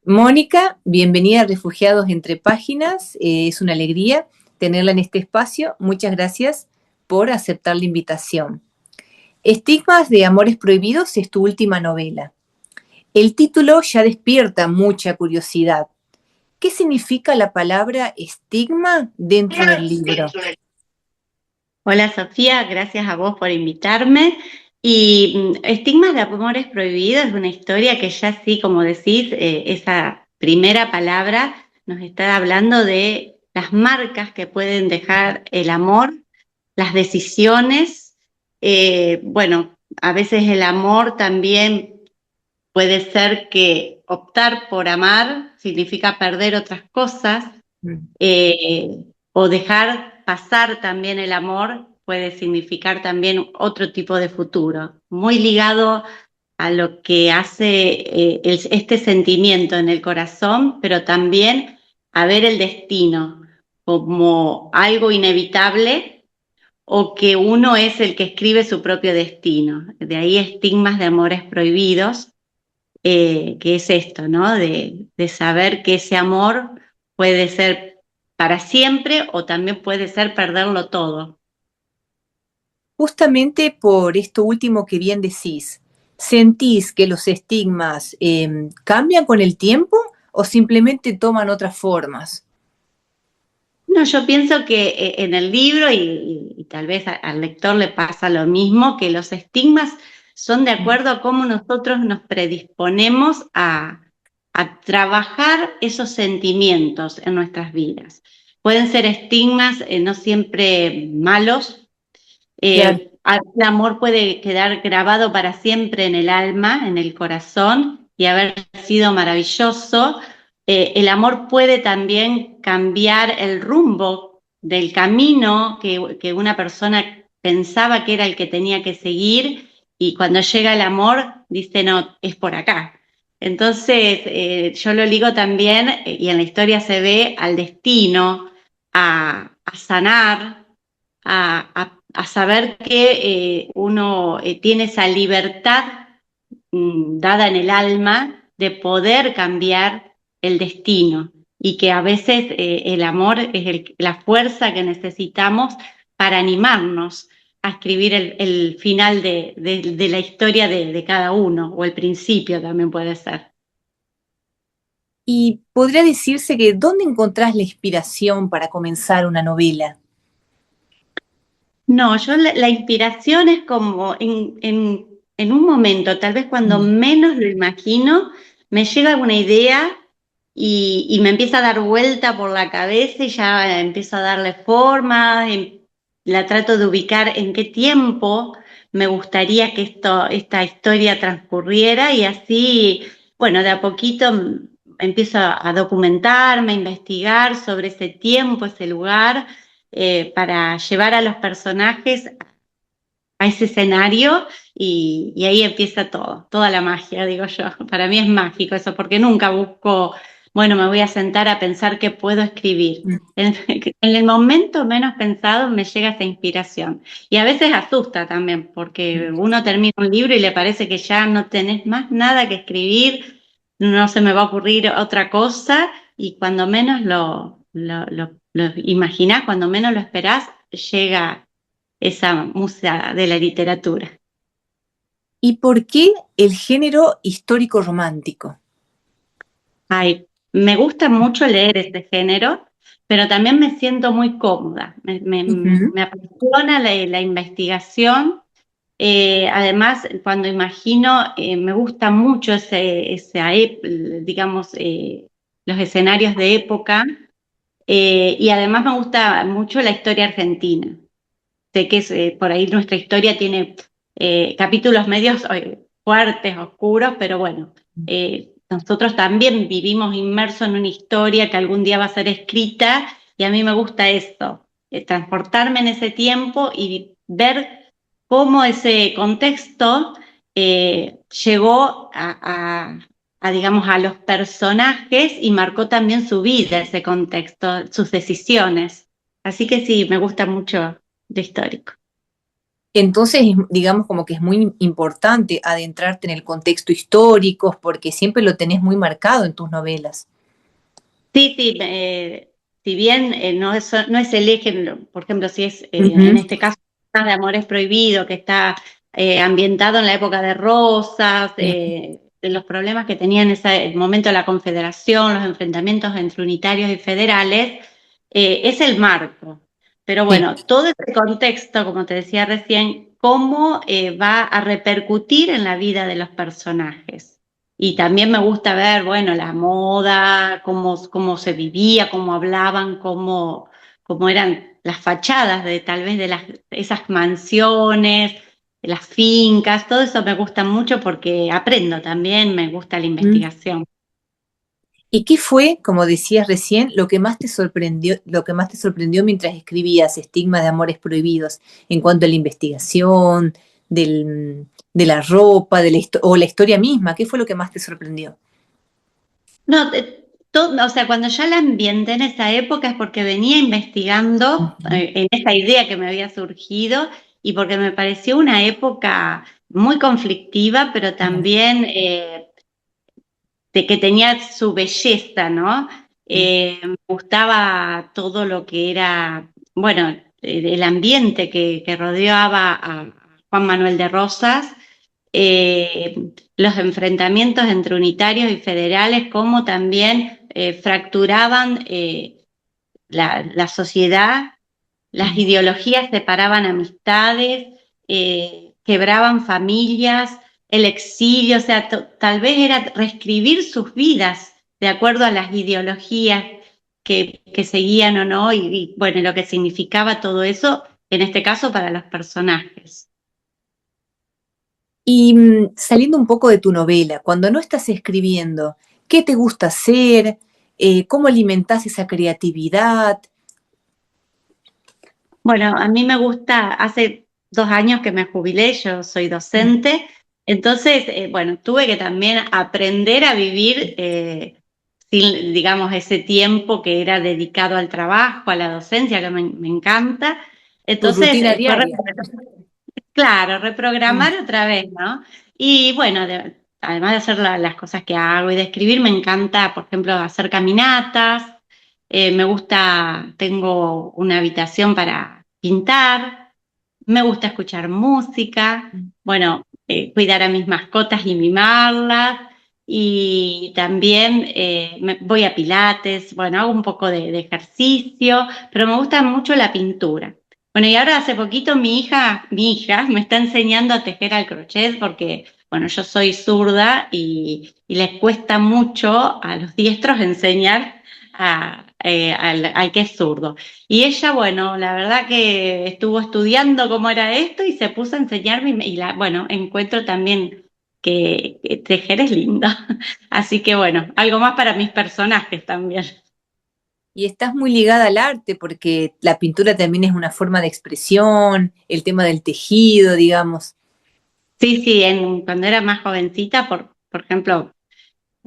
Mónica, bienvenida a Refugiados Entre Páginas. Es una alegría tenerla en este espacio. Muchas gracias por aceptar la invitación. Estigmas de Amores Prohibidos es tu última novela. El título ya despierta mucha curiosidad. ¿Qué significa la palabra estigma dentro del libro? Hola Sofía, gracias a vos por invitarme. Estigmas de Amores Prohibidos es una historia que ya sí, como decís, esa primera palabra nos está hablando de las marcas que pueden dejar el amor, las decisiones. Bueno, a veces el amor también puede ser que optar por amar significa perder otras cosas, Mm. eh, o dejar pasar también el amor puede significar también otro tipo de futuro, muy ligado a lo que hace este sentimiento en el corazón, pero también a ver el destino como algo inevitable o que uno es el que escribe su propio destino. De ahí estigmas de amores prohibidos, que es esto, ¿no? De saber que ese amor puede ser para siempre o también puede ser perderlo todo. Justamente por esto último que bien decís, ¿sentís que los estigmas cambian con el tiempo o simplemente toman otras formas? No, yo pienso que en el libro, y tal vez al lector le pasa lo mismo, que los estigmas son de acuerdo a cómo nosotros nos predisponemos a trabajar esos sentimientos en nuestras vidas. Pueden ser estigmas no siempre malos. Claro. El amor puede quedar grabado para siempre en el alma, en el corazón, y haber sido maravilloso. El amor puede también cambiar el rumbo del camino que una persona pensaba que era el que tenía que seguir, y cuando llega el amor dice, no, es por acá. Entonces, yo lo ligo también, y en la historia se ve al destino, a sanar, a saber que uno tiene esa libertad dada en el alma de poder cambiar el destino, y que a veces el amor es la fuerza que necesitamos para animarnos a escribir el final de la historia de cada uno, o el principio también puede ser. Y podría decirse que ¿dónde encontrás la inspiración para comenzar una novela? No, yo la inspiración es como en un momento, tal vez cuando Mm. menos lo imagino, me llega alguna idea y me empieza a dar vuelta por la cabeza y ya empiezo a darle forma, la trato de ubicar en qué tiempo me gustaría que esta historia transcurriera, y así, bueno, de a poquito empiezo a documentarme, a investigar sobre ese tiempo, ese lugar, para llevar a los personajes a ese escenario, y ahí empieza todo, toda la magia, digo yo. Para mí es mágico eso, porque nunca busco, bueno, me voy a sentar a pensar qué puedo escribir. Mm. En el momento menos pensado me llega esa inspiración. Y a veces asusta también, porque uno termina un libro y le parece que ya no tenés más nada que escribir, no se me va a ocurrir otra cosa, y cuando menos lo imaginás, cuando menos lo esperás, llega esa musa de la literatura. ¿Y por qué el género histórico romántico? Ay, me gusta mucho leer este género, pero también me siento muy cómoda. Ujú. Me apasiona la investigación. Además, cuando imagino, me gusta mucho digamos, los escenarios de época, y además me gusta mucho la historia argentina. Sé que por ahí nuestra historia tiene capítulos medios fuertes, oscuros, pero bueno, nosotros también vivimos inmersos en una historia que algún día va a ser escrita, y a mí me gusta esto, transportarme en ese tiempo y ver cómo ese contexto llegó digamos, a los personajes, y marcó también su vida, ese contexto, sus decisiones. Así que sí, me gusta mucho de histórico. Entonces, digamos como que es muy importante adentrarte en el contexto histórico porque siempre lo tenés muy marcado en tus novelas. Sí, sí, si bien no es el eje, por ejemplo, si es Ujú, en este caso de Amores Prohibidos, que está ambientado en la época de Rosas, sí, de los problemas que tenía en ese momento la Confederación, los enfrentamientos entre unitarios y federales, es el marco. Pero sí. bueno, todo ese contexto, como te decía recién, cómo va a repercutir en la vida de los personajes. Y también me gusta ver, bueno, la moda, cómo se vivía, cómo hablaban, cómo eran las fachadas de tal vez de esas mansiones, de las fincas, todo eso me gusta mucho porque aprendo también, me gusta la Mm. investigación. ¿Y qué fue, como decías recién, lo que más te sorprendió mientras escribías Estigmas de Amores Prohibidos en cuanto a la investigación, de la ropa, o la historia misma? ¿Qué fue lo que más te sorprendió? No, o sea, cuando ya la ambienté en esa época es porque venía investigando Ujú, en esa idea que me había surgido y porque me pareció una época muy conflictiva, pero claro, también de que tenía su belleza, ¿no? sí. Me gustaba todo lo que era, bueno, el ambiente que rodeaba a Juan Manuel de Rosas, los enfrentamientos entre unitarios y federales, cómo también fracturaban la sociedad, las Mm. ideologías separaban amistades, quebraban familias, el exilio, o sea, tal vez era reescribir sus vidas de acuerdo a las ideologías que seguían o no, y bueno, lo que significaba todo eso, en este caso para los personajes. Y saliendo un poco de tu novela, cuando no estás escribiendo, ¿qué te gusta hacer? ¿Cómo alimentás esa creatividad? Bueno, a mí me gusta, hace 2 años que me jubilé, yo soy Mm. docente, entonces, bueno, tuve que también aprender a vivir sin, digamos, ese tiempo que era dedicado al trabajo, a la docencia, que me encanta. Tu Entonces, rutina fue diaria. claro, Mm. reprogramar otra vez, ¿no? Y bueno, además de hacer las cosas que hago y de escribir, me encanta, por ejemplo, hacer caminatas, me gusta, tengo una habitación para pintar, me gusta escuchar música, bueno, cuidar a mis mascotas y mimarlas, y también voy a pilates, bueno, hago un poco de ejercicio, pero me gusta mucho la pintura. Bueno, y ahora hace poquito mi hija me está enseñando a tejer al crochet porque, bueno, yo soy zurda y les cuesta mucho a los diestros enseñar al que es zurdo. Y ella, bueno, la verdad que estuvo estudiando cómo era esto y se puso a enseñarme bueno, encuentro también que tejer es lindo. Así que bueno, algo más para mis personajes también. Y estás muy ligada al arte porque la pintura también es una forma de expresión, el tema del tejido, digamos. Sí, sí, cuando era más jovencita, por ejemplo,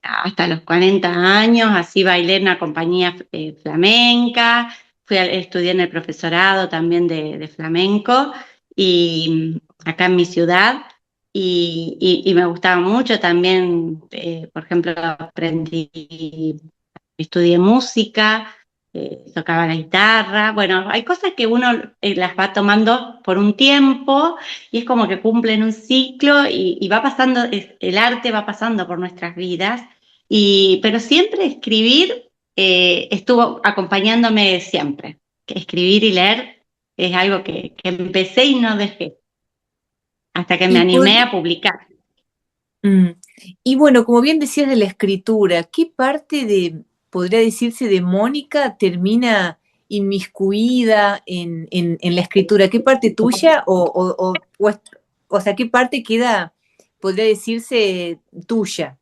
hasta los 40 años, así bailé en una compañía flamenca, estudié en el profesorado también de flamenco y acá en mi ciudad y me gustaba mucho también, por ejemplo, estudié música, tocaba la guitarra, bueno, hay cosas que uno las va tomando por un tiempo y es como que cumplen un ciclo y va pasando, el arte va pasando por nuestras vidas, pero siempre escribir estuvo acompañándome siempre. Que escribir y leer es algo que empecé y no dejé, hasta que me Y, animé a publicar. mm, y bueno, como bien decías de la escritura, ¿qué parte podría decirse, de Mónica termina inmiscuida en la escritura? ¿Qué parte tuya o sea, qué parte queda, podría decirse, tuya?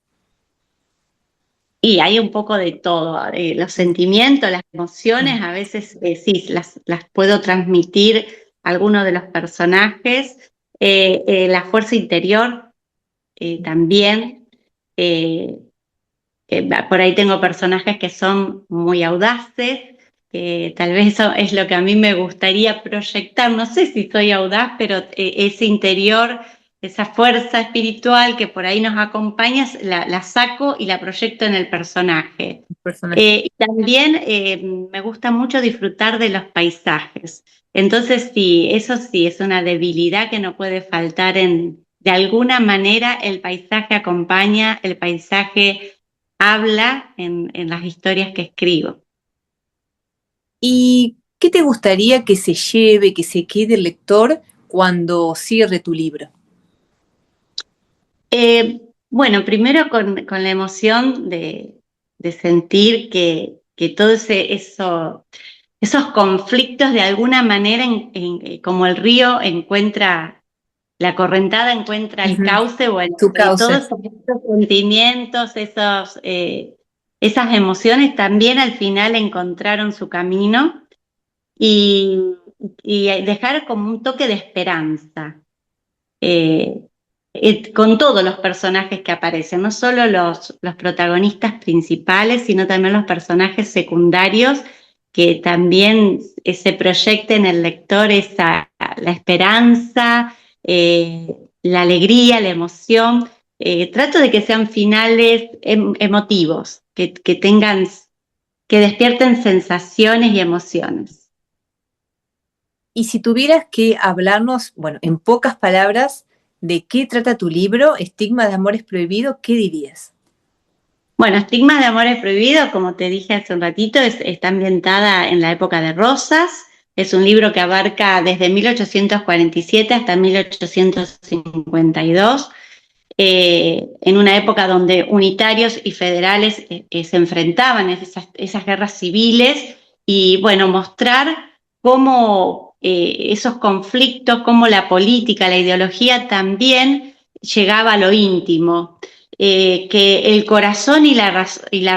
Y hay un poco de todo, los sentimientos, las emociones, a veces sí, las puedo transmitir a algunos de los personajes, la fuerza interior también. eh, por ahí tengo personajes que son muy audaces, que tal vez eso es lo que a mí me gustaría proyectar. No sé si soy audaz, pero ese interior, esa fuerza espiritual que por ahí nos acompaña, la saco y la proyecto en el personaje. Personaje. Y también me gusta mucho disfrutar de los paisajes. Entonces sí, eso sí, es una debilidad que no puede faltar de alguna manera el paisaje acompaña, el paisaje habla en las historias que escribo. ¿Y qué te gustaría que se lleve, que se quede el lector cuando cierre tu libro? Bueno, primero con la emoción de sentir que todo esos conflictos de alguna manera, como el río encuentra, la correntada encuentra el Ujú. cauce, bueno, Tu causa. todos esos sentimientos, esas emociones también al final encontraron su camino y, y dejar como un toque de esperanza. eh, con todos los personajes que aparecen, no solo los protagonistas principales, sino también los personajes secundarios, que también se proyecten en el lector la esperanza, la alegría, la emoción. Trato de que sean finales emotivos, que tengan, que despierten sensaciones y emociones. Y si tuvieras que hablarnos, bueno, en pocas palabras, de qué trata tu libro, Estigma de Amores Prohibidos, ¿qué dirías? Bueno, Estigmas de Amores Prohibidos, como te dije hace un ratito, está ambientada en la época de Rosas. Es un libro que abarca desde 1847 hasta 1852, en una época donde unitarios y federales se enfrentaban en esas guerras civiles y, bueno, mostrar cómo esos conflictos, cómo la política, la ideología también llegaba a lo íntimo, que el corazón y la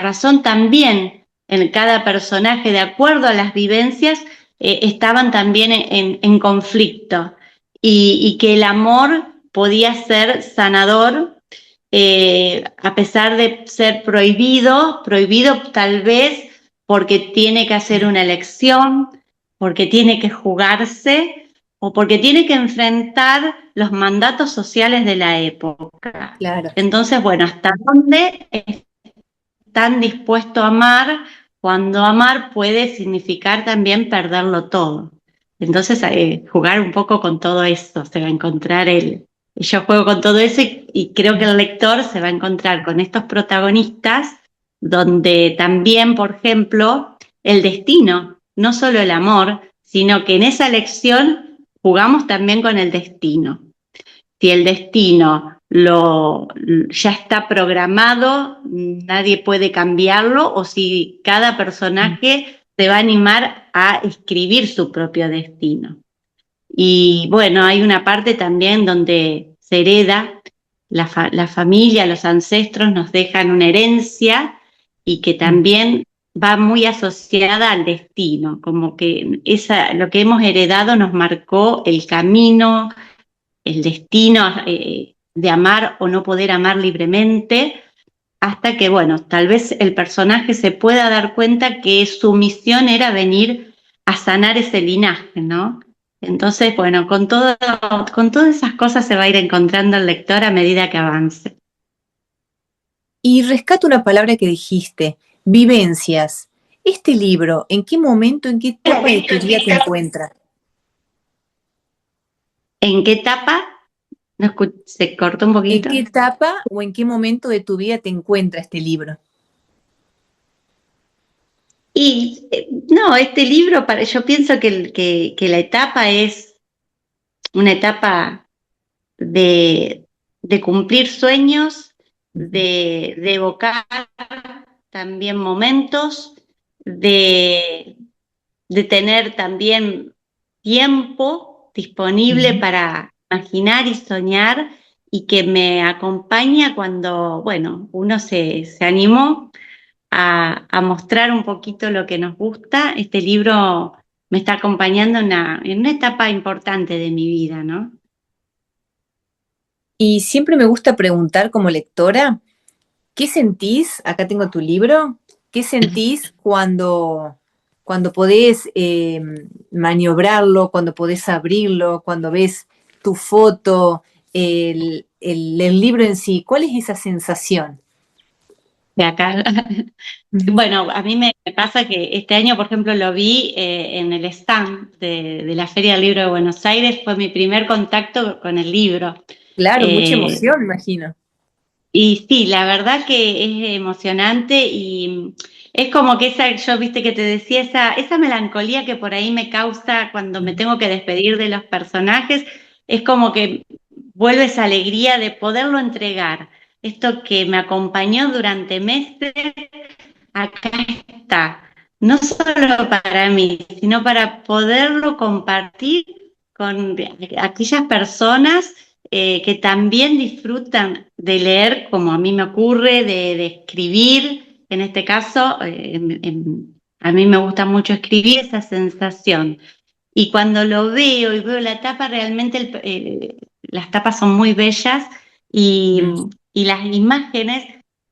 razón también en cada personaje, de acuerdo a las vivencias, estaban también en conflicto y que el amor podía ser sanador, a pesar de ser prohibido tal vez porque tiene que hacer una elección, porque tiene que jugarse o porque tiene que enfrentar los mandatos sociales de la época. Claro. Entonces, bueno, ¿hasta dónde están dispuestos a amar cuando amar puede significar también perderlo todo? Entonces, jugar un poco con todo eso, se va a encontrar yo juego con todo eso y creo que el lector se va a encontrar con estos protagonistas donde también, por ejemplo, el destino, no solo el amor, sino que en esa elección jugamos también con el destino. Si el destino ya está programado, nadie puede cambiarlo, o si cada personaje se va a animar a escribir su propio destino. Y bueno, hay una parte también donde se hereda, la familia, los ancestros nos dejan una herencia y que también va muy asociada al destino, como que lo que hemos heredado nos marcó el camino, el destino de amar o no poder amar libremente, hasta que, bueno, tal vez el personaje se pueda dar cuenta que su misión era venir a sanar ese linaje, ¿no? Entonces, bueno, con todas esas cosas se va a ir encontrando el lector a medida que avance. Y rescato una palabra que dijiste, vivencias. Este libro, ¿en qué momento, en qué etapa de tu vida te encuentra? ¿En qué etapa? No se cortó un ¿En poquito. qué etapa o en qué momento de tu vida te encuentra este libro? Y no, este libro, yo pienso que la etapa es una etapa de cumplir sueños, de evocar también momentos, de, de tener también tiempo disponible Ujú. para imaginar y soñar y que me acompaña cuando, bueno, uno se animó a mostrar un poquito lo que nos gusta. Este libro me está acompañando en una etapa importante de mi vida, ¿no? Y siempre me gusta preguntar como lectora, ¿qué sentís? Acá tengo tu libro. ¿Qué sentís cuando podés maniobrarlo, cuando podés abrirlo, cuando ves tu foto, el libro en sí, ¿cuál es esa sensación? De acá. Ujú. Bueno, a mí me pasa que este año, por ejemplo, lo vi en el stand de la Feria del Libro de Buenos Aires, fue mi primer contacto con el libro. Claro, mucha Eh, emoción, me imagino. y sí, la verdad que es emocionante y es como que yo viste que te decía, esa melancolía que por ahí me causa cuando me tengo que despedir de los personajes, es como que vuelve esa alegría de poderlo entregar. Esto que me acompañó durante meses, acá está, no solo para mí, sino para poderlo compartir con aquellas personas que también disfrutan de leer, como a mí me ocurre, de escribir. En este caso, a mí me gusta mucho escribir esa sensación. Y cuando lo veo y veo la tapa, realmente las tapas son muy bellas y, Ujú. y las imágenes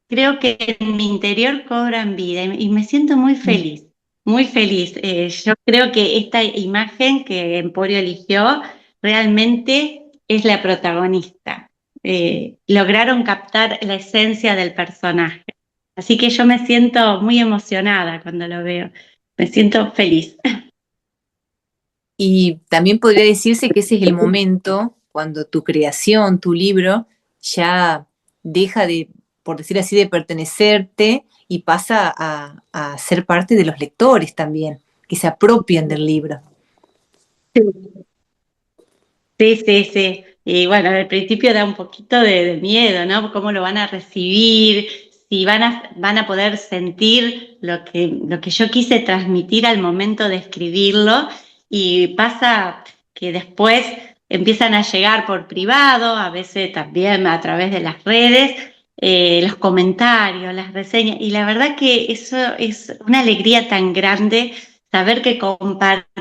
creo que en mi interior cobran vida y me siento muy Mm. feliz, muy feliz. Yo creo que esta imagen que Emporio eligió realmente es la protagonista. Lograron captar la esencia del personaje. Así que yo me siento muy emocionada cuando lo veo, me siento feliz. Y también podría decirse que ese es el momento cuando tu creación, tu libro, ya deja de, por decir así, de pertenecerte y pasa a ser parte de los lectores también, que se apropian del libro. Sí, sí, sí. Y bueno, al principio da un poquito de miedo, ¿no? ¿Cómo lo van a recibir? Si van a poder sentir lo que yo quise transmitir al momento de escribirlo. Y pasa que después empiezan a llegar por privado, a veces también a través de las redes, los comentarios, las reseñas. Y la verdad que eso es una alegría tan grande saber que compartimos.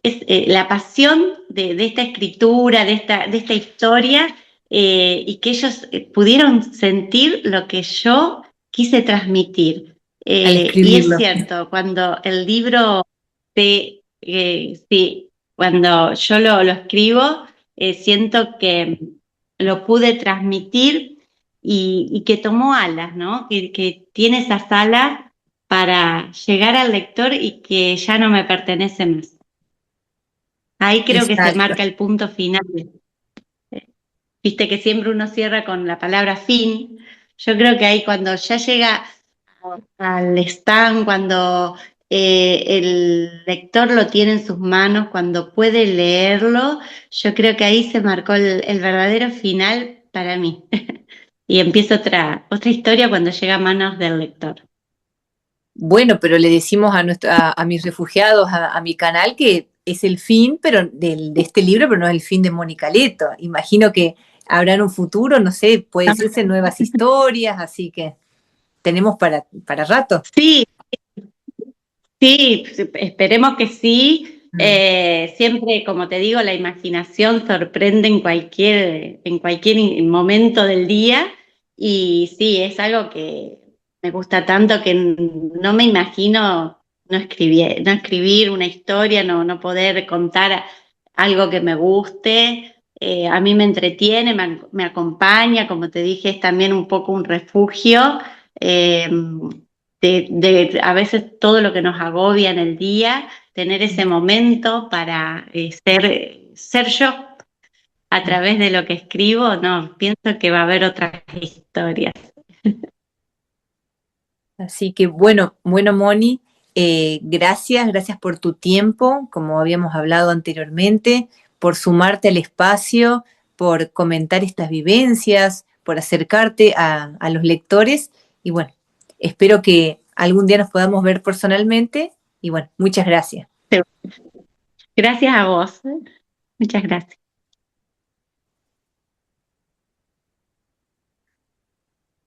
La pasión de esta escritura, de esta historia, y que ellos pudieron sentir lo que yo quise transmitir. Al Y es escribirlo. cierto, cuando el libro, sí, cuando yo lo escribo, siento que lo pude transmitir y que tomó alas, ¿no? Que tiene esas alas para llegar al lector y que ya no me pertenece más. Ahí creo que se Exacto. marca el punto final. Viste que siempre uno cierra con la palabra fin. Yo creo que ahí cuando ya llega al stand, cuando el lector lo tiene en sus manos, cuando puede leerlo, yo creo que ahí se marcó el verdadero final para mí. Y empieza otra historia cuando llega a manos del lector. Bueno, pero le decimos a mis refugiados, a mi canal, que es el fin, pero de este libro, pero no es el fin de Mónica Leto. Imagino que habrá en un futuro, no sé, puede decirse nuevas historias, así que tenemos para rato. Sí, sí, esperemos que sí. Mm. Siempre, como te digo, la imaginación sorprende en cualquier momento del día. Y sí, es algo que me gusta tanto que no me imagino no escribir una historia, no poder contar algo que me guste. A mí me entretiene, me acompaña, como te dije, es también un poco un refugio. Eh, de a veces todo lo que nos agobia en el día, tener ese momento para ser yo a través de lo que escribo, no, pienso que va a haber otras historias. Así que bueno, Moni, gracias por tu tiempo, como habíamos hablado anteriormente, por sumarte al espacio, por comentar estas vivencias, por acercarte a los lectores. Y bueno, espero que algún día nos podamos ver personalmente. Y bueno, muchas gracias. Gracias a vos, muchas gracias.